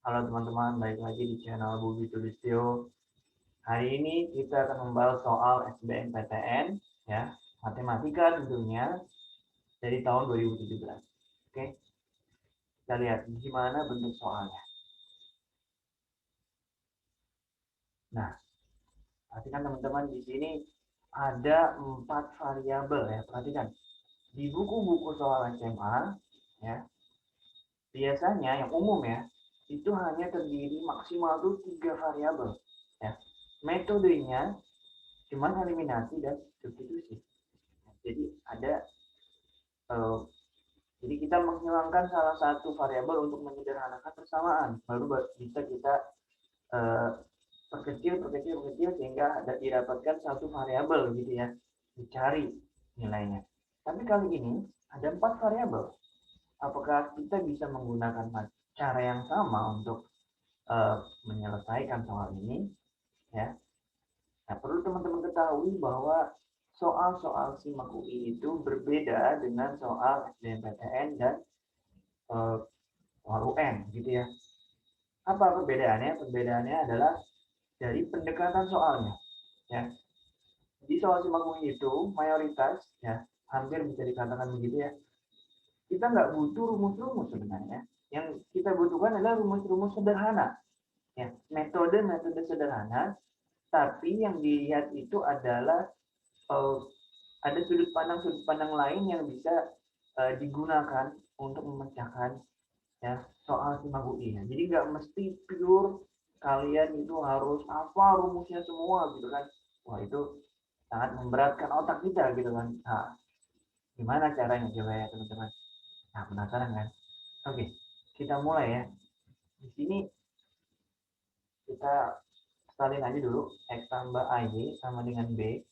Halo teman-teman, balik lagi di channel Bubi Tulistyo. Hari ini kita akan membahas soal SBMPTN, ya, matematika tentunya dari tahun 2017. Oke, kita lihat gimana bentuk soalnya. Nah, perhatikan teman-teman di sini ada 4 variabel ya. Perhatikan di buku-buku soal SMA, ya, biasanya yang umum ya, itu hanya terdiri maksimal tuh 3 variabel. Ya, metodenya cuman eliminasi dan substitusi. Jadi ada eh, jadi kita menghilangkan salah satu variabel untuk menyederhanakan persamaan, baru bisa kita eh, perkecil sehingga didapatkan satu variabel gitu ya, dicari nilainya. Tapi kali ini ada 4 variabel. Apakah kita bisa menggunakan cara yang sama untuk eh, menyelesaikan soal ini? Ya, nah, perlu teman-teman ketahui bahwa soal-soal SIMAK UI itu berbeda dengan soal SBMPTN dan soal UN gitu ya. Apa perbedaannya? Perbedaannya adalah dari pendekatan soalnya. Ya, di soal SIMAK UI itu mayoritas ya hampir bisa dikatakan begitu ya. Kita nggak butuh rumus-rumus sebenarnya. Yang kita butuhkan adalah rumus-rumus sederhana. Ya, metode-metode sederhana. Tapi yang dilihat itu adalah uh, ada sudut pandang lain yang bisa digunakan untuk memecahkan ya soal SIMAK UI. Jadi nggak mesti pure kalian itu harus apa rumusnya semua gitu kan. Wah itu sangat memberatkan otak kita gitu kan. Nah, gimana caranya coba ya teman-teman? Nah, penasaran kan? Oke, kita mulai ya. Di sini kita salin aja dulu X tambah AY sama dengan B.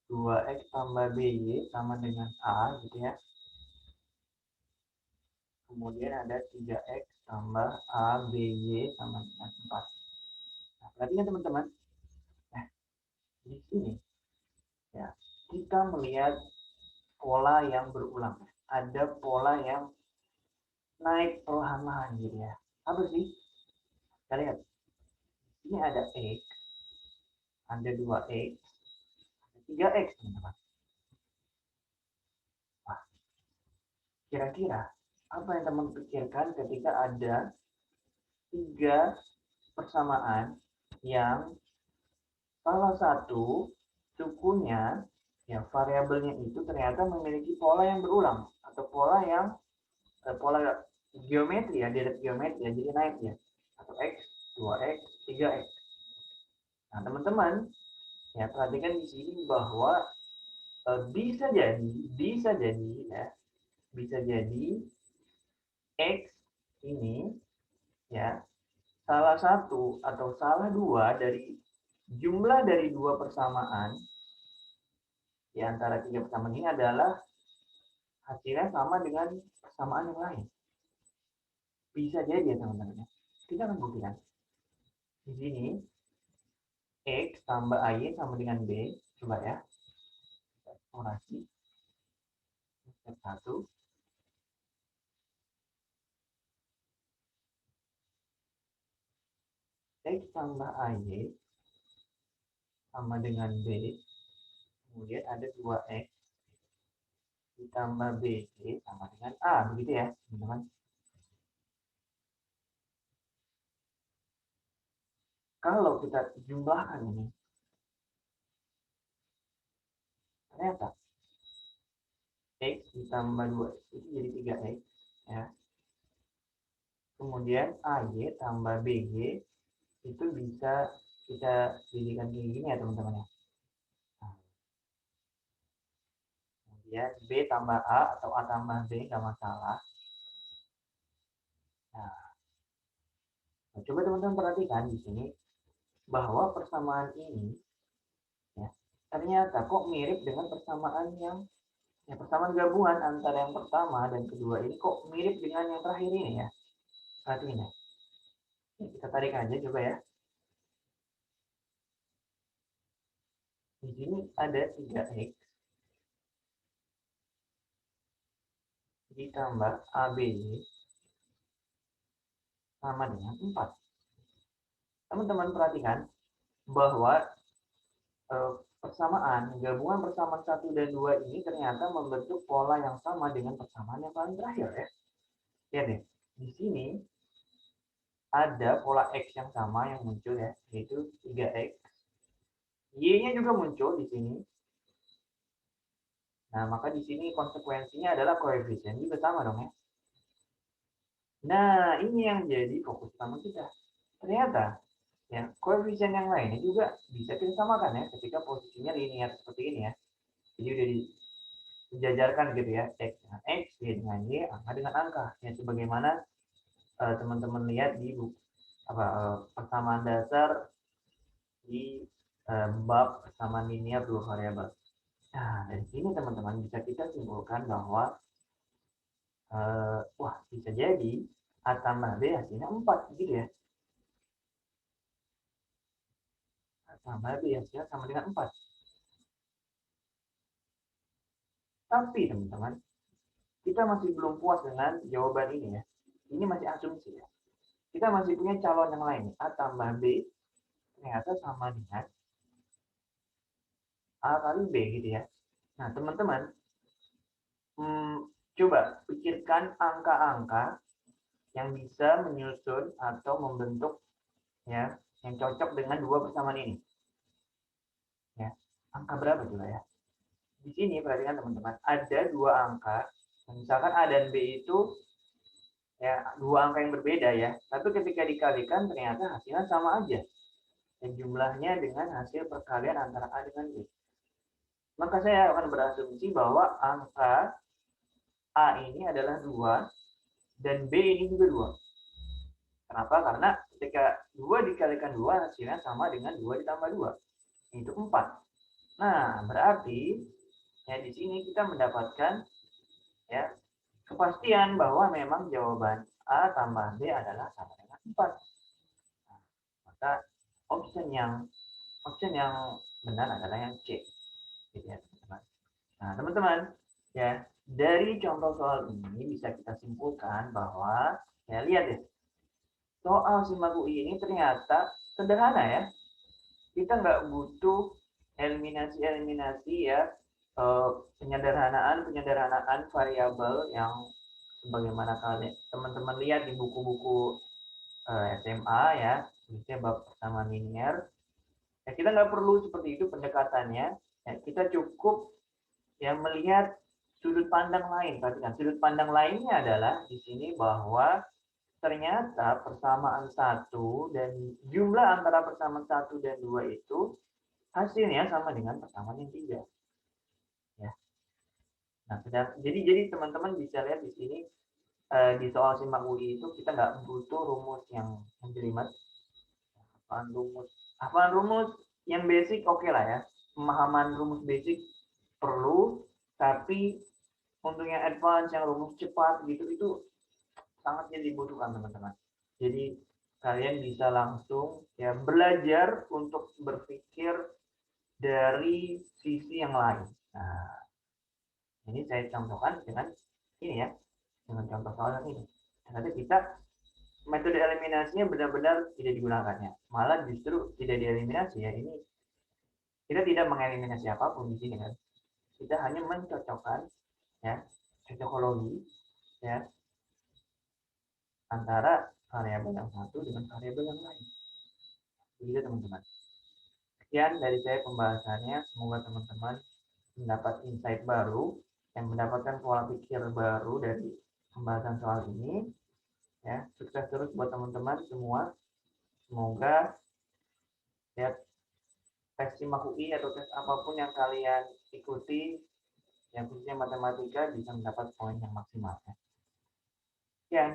2X tambah BY sama dengan A gitu ya. Kemudian ada 3X tambah A, B, Y sama dengan 4. Nah, perhatikan teman-teman. Nah, di sini ya, kita melihat pola yang berulang. Ada pola yang naik perlahan-lahan gitu ya. Apa sih? Kita lihat. Ini ada X, ada 2X, ada 3X teman-teman. Wah, kira-kira apa yang teman pikirkan ketika ada 3 persamaan yang salah satu sukunya ya variabelnya itu ternyata memiliki pola yang berulang atau pola yang pola geometri ya, direct geometri ya, jadi naik ya, atau x, 2x, 3x. Nah teman-teman ya perhatikan di sini bahwa bisa jadi ya, bisa jadi x ini ya salah satu atau salah dua dari jumlah dari dua persamaan di antara tiga persamaan ini adalah hasilnya sama dengan persamaan yang lain. Bisa jadi ya teman-teman. Kita akan buktikan. Di sini X tambah Y sama dengan B. Coba ya. Eksplorasi. Step 1. X tambah Y sama dengan B. Kemudian ada 2X ditambah BC sama dengan A. Begitu ya teman-teman. Kalau kita jumlahkan ini. Ternyata X ditambah 2X itu jadi 3X. Ya. Kemudian AY tambah BG itu bisa kita jadikan kayak gini ya teman-teman ya. Nah, kemudian B tambah A atau A tambah B nggak masalah. Nah, coba teman-teman perhatikan di sini bahwa persamaan ini ya, ternyata kok mirip dengan persamaan yang ya, persamaan gabungan antara yang pertama dan kedua ini kok mirip dengan yang terakhir ini ya. Perhatiin ya. Kita tarik aja coba ya. Di sini ada 3X ditambah ABY sama dengan 4. Teman-teman perhatikan bahwa gabungan persamaan 1 dan 2 ini ternyata membentuk pola yang sama dengan persamaan yang paling terakhir ya. Lihat deh, di sini ada pola X yang sama yang muncul ya, yaitu 3X. Y-nya juga muncul di sini. Nah, maka di sini konsekuensinya adalah koefisien juga sama dong ya. Nah, ini yang jadi fokus utama kita. Ternyata ya, koefisien yang lainnya juga bisa kita samakan ya ketika posisinya linear seperti ini ya. Jadi udah dijajarkan gitu ya, X dengan X, Y dengan Y, angka dengan angka. Ya, sebagaimana teman-teman lihat di persamaan dasar di bab persamaan linear dua variabel. Nah, dari sini teman-teman bisa kita simpulkan bahwa wah, bisa jadi A tambah B hasilnya 4 gitu ya. A tambah B hasilnya sama dengan 4. Tapi teman-teman, kita masih belum puas dengan jawaban ini ya. Ini masih asumsi ya. Kita masih punya calon yang lain. A tambah B ternyata sama dengan A kali B gitu ya. Nah, teman-teman, coba pikirkan angka-angka yang bisa menyusun atau membentuk ya yang cocok dengan dua persamaan ini. Ya, angka berapa coba ya? Di sini perhatikan teman-teman, ada dua angka. Misalkan A dan B itu ya dua angka yang berbeda ya, tapi ketika dikalikan ternyata hasilnya sama aja. Dan jumlahnya dengan hasil perkalian antara A dengan B. Maka saya akan berasumsi bahwa angka A ini adalah 2 dan B ini juga 2. Kenapa? Karena ketika 2 dikalikan 2 hasilnya sama dengan 2 ditambah 2. Itu 4. Nah, berarti ya di sini kita mendapatkan ya kepastian bahwa memang jawaban A tambah B adalah sama dengan 4. Nah, maka option yang benar adalah yang C. Gitu ya, teman-teman. Nah, teman-teman, ya, dari contoh soal ini bisa kita simpulkan bahwa ya lihat deh. Soal simak UI ini ternyata sederhana ya. Kita nggak butuh eliminasi ya, penyederhanaan variabel yang sebagaimana kalian teman-teman lihat di buku-buku SMA ya, misalnya bab pertama linear. Ya, kita nggak perlu seperti itu pendekatannya. Ya, kita cukup ya melihat sudut pandang lain. Perhatikan, sudut pandang lainnya adalah di sini bahwa ternyata persamaan 1 dan jumlah antara persamaan 1 dan 2 itu hasilnya sama dengan persamaan yang 3. Ya. Nah, jadi teman-teman bisa lihat di sini di soal simak UI itu kita nggak butuh rumus yang menjelimet. Hafalan rumus yang basic oke lah ya. Pemahaman rumus basic perlu, tapi untuk yang advance, yang rumus cepat gitu itu sangat dibutuhkan teman-teman. Jadi kalian bisa langsung ya belajar untuk berpikir dari sisi yang lain. Nah, ini saya contohkan dengan ini ya, dengan contoh soal ini. Nanti kita metode eliminasinya benar-benar tidak digunakannya. Malah justru tidak dieliminasi ya. Ini kita tidak mengeliminasi apapun di sini kan. Kita hanya mencocokkan ya cocokologi ya antara variabel yang satu dengan variabel yang lain. Begitu teman-teman. Sekian dari saya pembahasannya. Semoga teman-teman mendapat insight baru yang mendapatkan pola pikir baru dari pembahasan soal ini. Ya, sukses terus buat teman-teman semua. Semoga ya tes SIMAK UI atau tes apapun yang kalian ikuti, yang khususnya matematika bisa mendapat poin yang maksimal. Ya. Sekian.